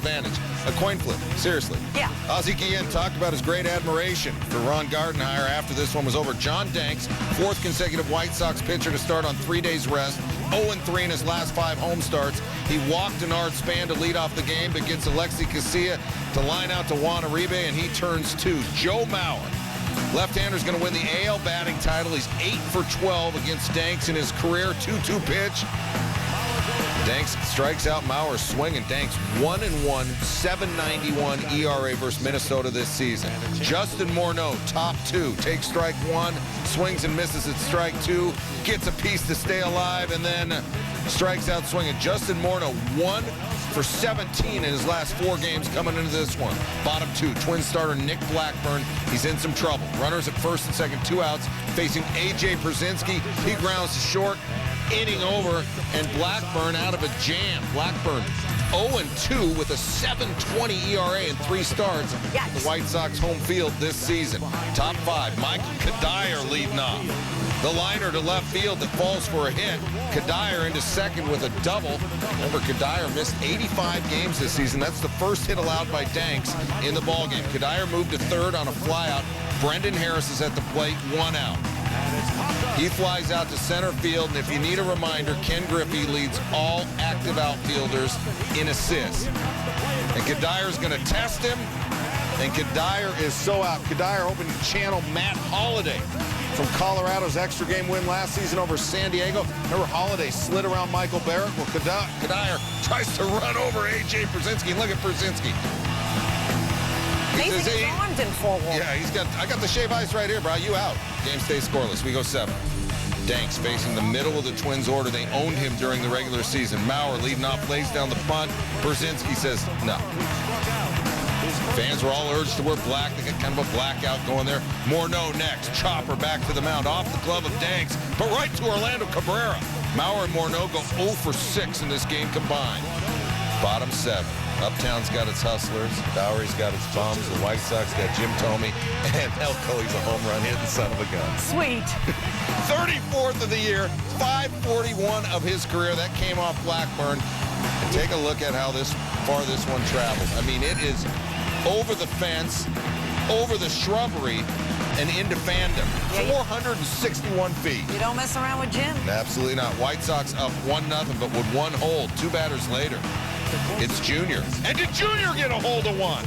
advantage. A coin flip, seriously. Yeah. Ozzie Guillen talked about his great admiration for Ron Gardenhire after this one was over. John Danks, fourth consecutive White Sox pitcher to start on 3 days rest, 0-3 in his last 5 home starts. He walked Denard Span to lead off the game, but gets Alexi Casilla to line out to Juan Uribe, and he turns 2. Joe Mauer, left-hander's going to win the AL batting title. He's 8 for 12 against Danks in his career 2-2 pitch. Danks strikes out Mauer swinging. Danks 1-1, 7.91 ERA versus Minnesota this season. Justin Morneau, top 2, takes strike 1, swings and misses at strike 2, gets a piece to stay alive, and then strikes out swinging. Justin Morneau 1 for 17 in his last 4 games coming into this one. Bottom 2, Twins starter Nick Blackburn. He's in some trouble. Runners at first and second, 2 outs, facing A.J. Brzezinski. He grounds to short. Inning over, and Blackburn out of a jam. Blackburn 0-2 with a 7.20 ERA in 3 starts at the White Sox home field this season. Top 5, Michael Kadire leading off. The liner to left field that falls for a hit. Kadire into second with a double. Remember, Kadire missed 85 games this season. That's the first hit allowed by Danks in the ballgame. Kadire moved to third on a flyout. Brendan Harris is at the plate, 1 out. He flies out to center field, and if you need a reminder, Ken Griffey leads all active outfielders in assists. And Kadire's going to test him, and Kadire is so out. Kadire hoping to channel Matt Holliday from Colorado's extra game win last season over San Diego. Remember, Holliday slid around Michael Barrett? Well, Kadire tries to run over A.J. Brzezinski. Look at Brzezinski. Amazing his arms in full warp. Yeah, I got the shave ice right here, bro. You out. Game stays scoreless. We go 7. Danks facing the middle of the Twins order. They owned him during the regular season. Mauer leading off, lays down the punt. Brzezinski says no. Fans were all urged to wear black. They got kind of a blackout going there. Morneau next. Chopper back to the mound. Off the glove of Danks, but right to Orlando Cabrera. Mauer and Morneau go 0 for 6 in this game combined. Bottom 7. Uptown's got its hustlers. Bowery's got its bums. The White Sox got Jim Thome. And Elko's a home run hitting son of a gun. Sweet. 34th of the year, 541 of his career. That came off Blackburn. And take a look at how far this one travels. I mean, it is over the fence, over the shrubbery, and into fandom. 461 feet. You don't mess around with Jim. Absolutely not. White Sox up 1-0, but with 1 hold. 2 batters later, it's Junior. And did Junior get a hold of one?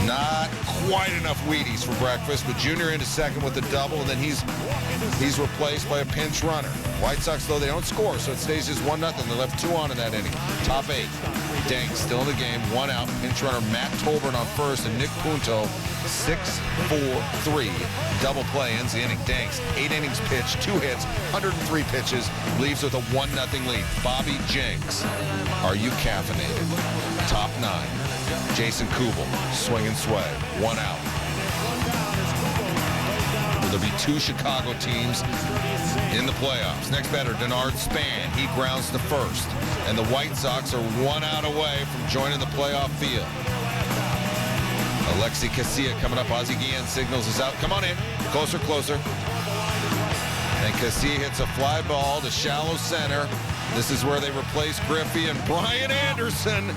Not quite enough Wheaties for breakfast, but Junior into second with a double, and then he's replaced by a pinch runner. White Sox, though, they don't score, so it stays just 1-0. They left 2 on in that inning. Top 8. Danks still in the game, 1 out. Pinch runner Matt Tolbert on first, and Nick Punto 6-4-3. Double play ends the inning. Danks, 8 innings pitched, 2 hits, 103 pitches, leaves with a 1-0 lead. Bobby Jenks, are you caffeinated? Top 9. Jason Kubel, swing and sway, 1 out. There'll be 2 Chicago teams in the playoffs. Next batter, Denard Span. He grounds to first. And the White Sox are 1 out away from joining the playoff field. Alexi Casilla coming up. Ozzie Guillen signals is out. Come on in. Closer, closer. And Casilla hits a fly ball to shallow center. This is where they replace Griffey, and Brian Anderson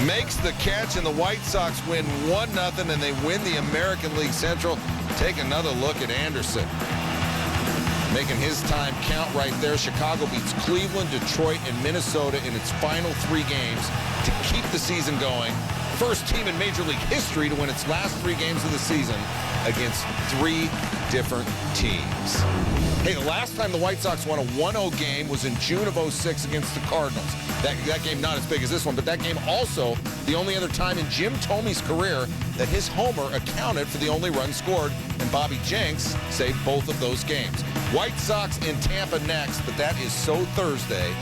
makes the catch, and the White Sox win 1-0, and they win the American League Central. Take another look at Anderson, making his time count right there. Chicago beats Cleveland, Detroit, and Minnesota in its final 3 games to keep the season going. First team in Major League history to win its last 3 games of the season against 3 different teams. Hey, the last time the White Sox won a 1-0 game was in June of 06 against the Cardinals. That game not as big as this one, but that game also the only other time in Jim Thome's career that his homer accounted for the only run scored, and Bobby Jenks saved both of those games. White Sox in Tampa next, but that is so Thursday.